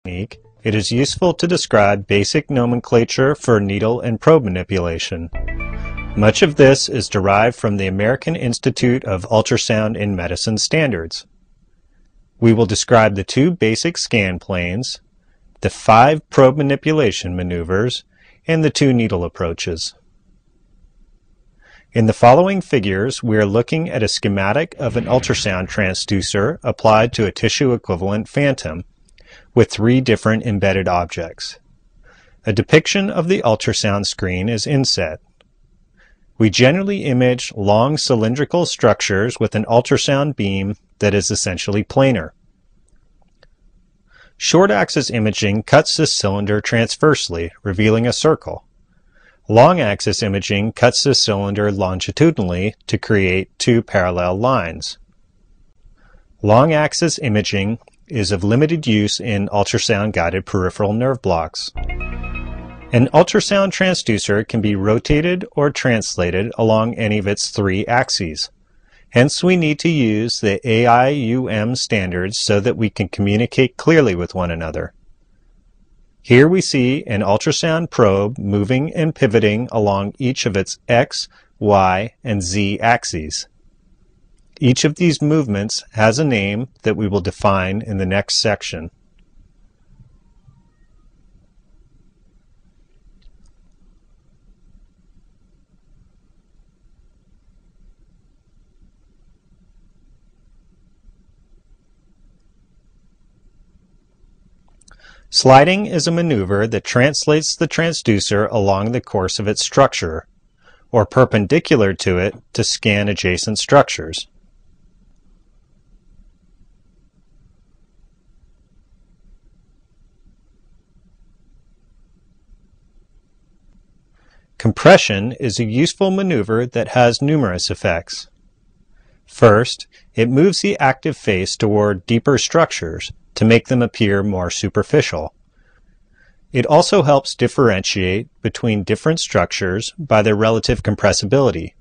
technique, it is useful to describe basic nomenclature for needle and probe manipulation. Much of this is derived from the American Institute of Ultrasound in Medicine standards. We will describe the two basic scan planes, the 5 probe manipulation maneuvers, and the 2 needle approaches. In the following figures, we are looking at a schematic of an ultrasound transducer applied to a tissue equivalent phantom with 3 different embedded objects. A depiction of the ultrasound screen is inset. We generally image long cylindrical structures with an ultrasound beam that is essentially planar. Short-axis imaging cuts this cylinder transversely, revealing a circle. Long-axis imaging cuts this cylinder longitudinally to create 2 parallel lines. Long-axis imaging is of limited use in ultrasound-guided peripheral nerve blocks. An ultrasound transducer can be rotated or translated along any of its 3 axes. Hence, we need to use the AIUM standards so that we can communicate clearly with one another. Here we see an ultrasound probe moving and pivoting along each of its X, Y, and Z axes. Each of these movements has a name that we will define in the next section. Sliding is a maneuver that translates the transducer along the course of its structure, or perpendicular to it to scan adjacent structures. Compression is a useful maneuver that has numerous effects. First, it moves the active face toward deeper structures to make them appear more superficial. It also helps differentiate between different structures by their relative compressibility.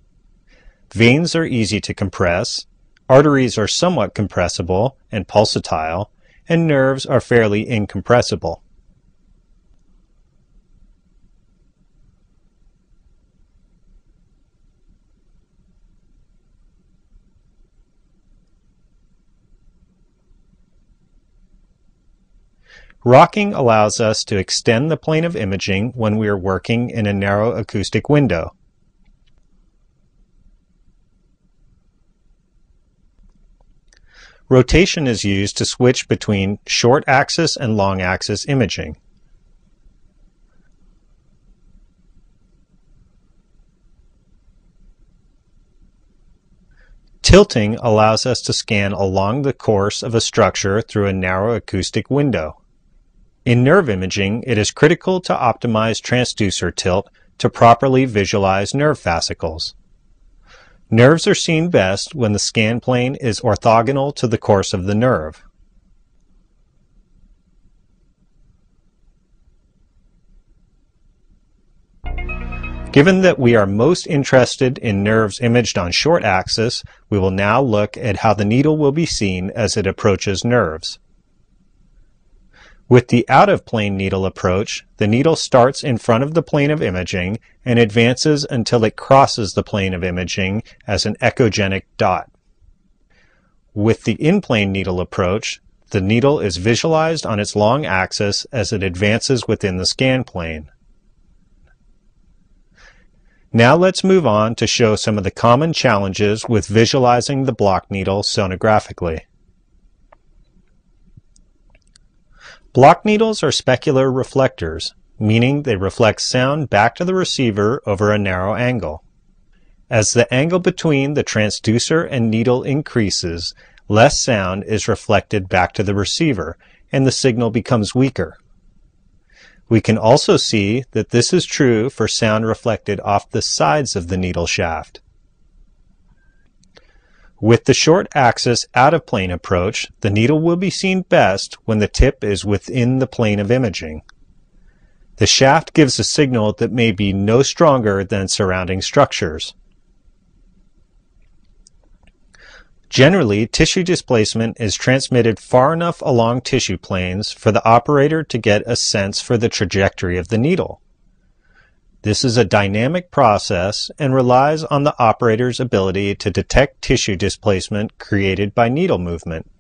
Veins are easy to compress, arteries are somewhat compressible and pulsatile, and nerves are fairly incompressible. Rocking allows us to extend the plane of imaging when we are working in a narrow acoustic window. Rotation is used to switch between short-axis and long-axis imaging. Tilting allows us to scan along the course of a structure through a narrow acoustic window. In nerve imaging, it is critical to optimize transducer tilt to properly visualize nerve fascicles. Nerves are seen best when the scan plane is orthogonal to the course of the nerve. Given that we are most interested in nerves imaged on short axis, we will now look at how the needle will be seen as it approaches nerves. With the out-of-plane needle approach, the needle starts in front of the plane of imaging and advances until it crosses the plane of imaging as an echogenic dot. With the in-plane needle approach, the needle is visualized on its long axis as it advances within the scan plane. Now let's move on to show some of the common challenges with visualizing the block needle sonographically. Block needles are specular reflectors, meaning they reflect sound back to the receiver over a narrow angle. As the angle between the transducer and needle increases, less sound is reflected back to the receiver, and the signal becomes weaker. We can also see that this is true for sound reflected off the sides of the needle shaft. With the short axis out-of-plane approach, the needle will be seen best when the tip is within the plane of imaging. The shaft gives a signal that may be no stronger than surrounding structures. Generally, tissue displacement is transmitted far enough along tissue planes for the operator to get a sense for the trajectory of the needle. This is a dynamic process and relies on the operator's ability to detect tissue displacement created by needle movement.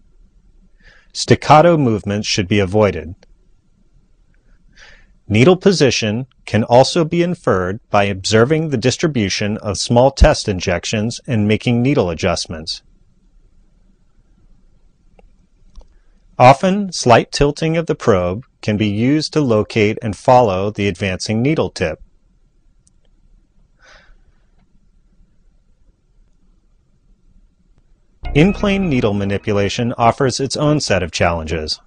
Staccato movements should be avoided. Needle position can also be inferred by observing the distribution of small test injections and making needle adjustments. Often, slight tilting of the probe can be used to locate and follow the advancing needle tip. In-plane needle manipulation offers its own set of challenges.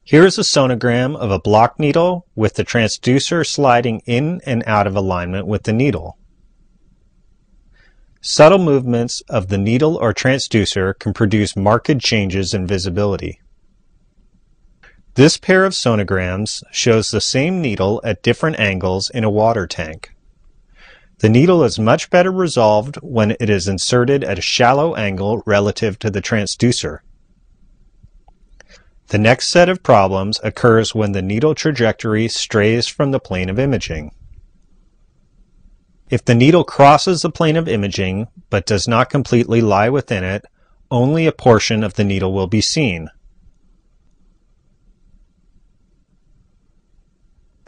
Here is a sonogram of a block needle with the transducer sliding in and out of alignment with the needle. Subtle movements of the needle or transducer can produce marked changes in visibility. This pair of sonograms shows the same needle at different angles in a water tank. The needle is much better resolved when it is inserted at a shallow angle relative to the transducer. The next set of problems occurs when the needle trajectory strays from the plane of imaging. If the needle crosses the plane of imaging but does not completely lie within it, only a portion of the needle will be seen.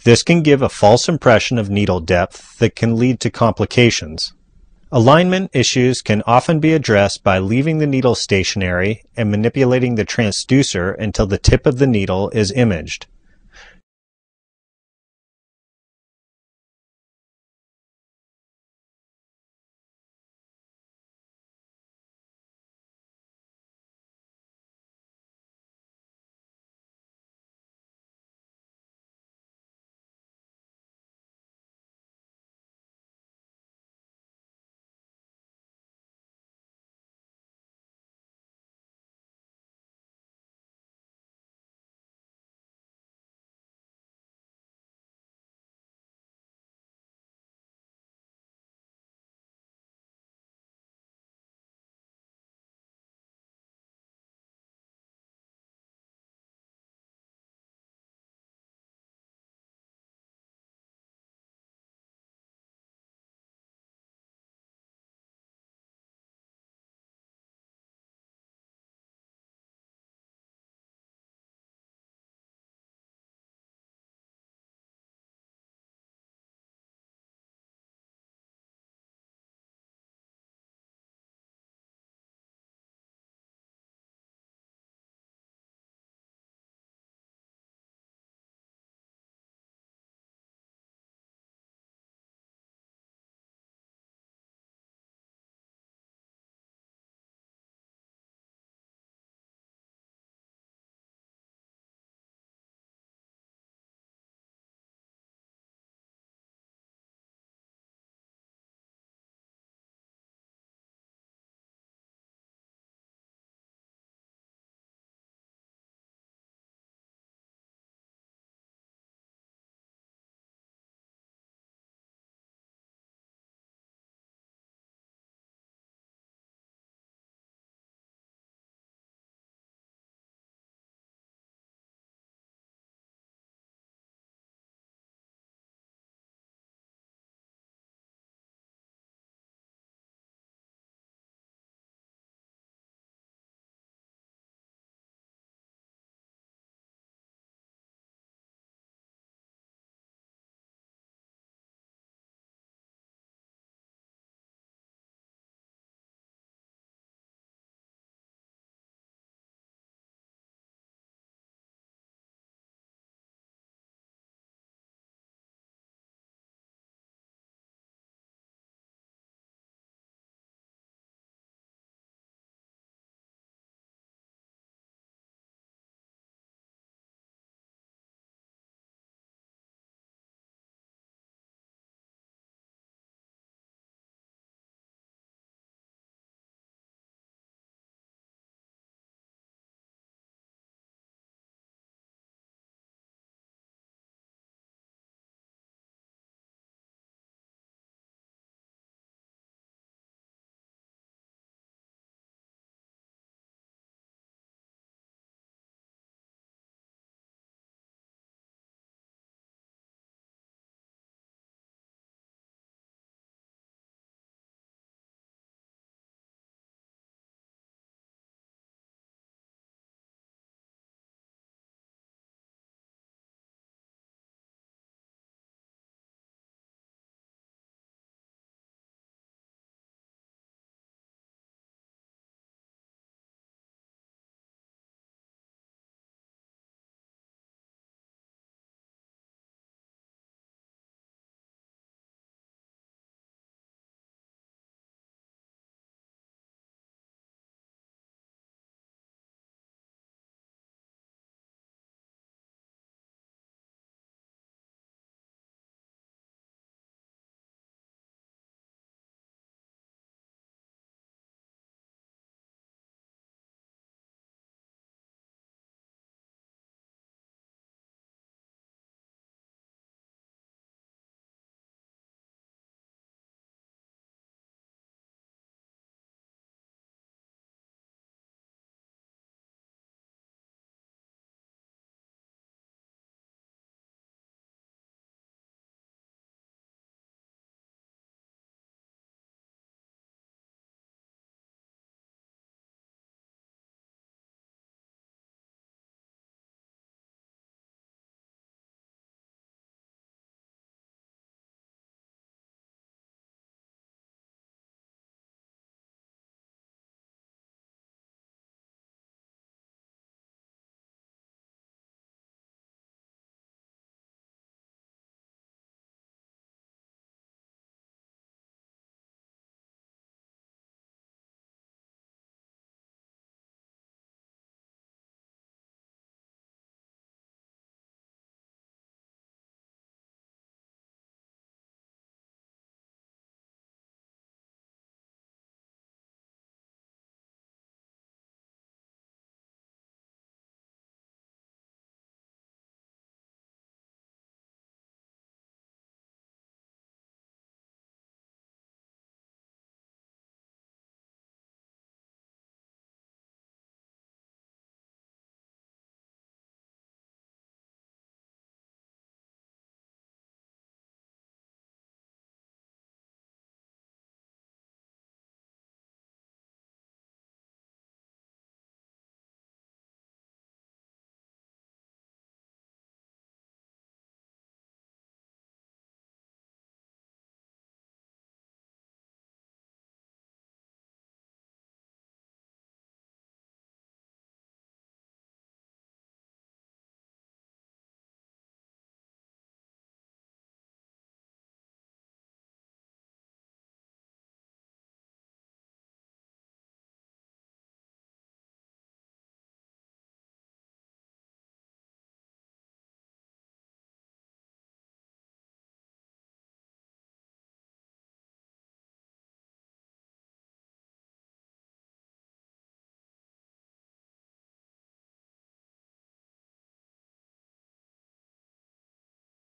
This can give a false impression of needle depth that can lead to complications. Alignment issues can often be addressed by leaving the needle stationary and manipulating the transducer until the tip of the needle is imaged.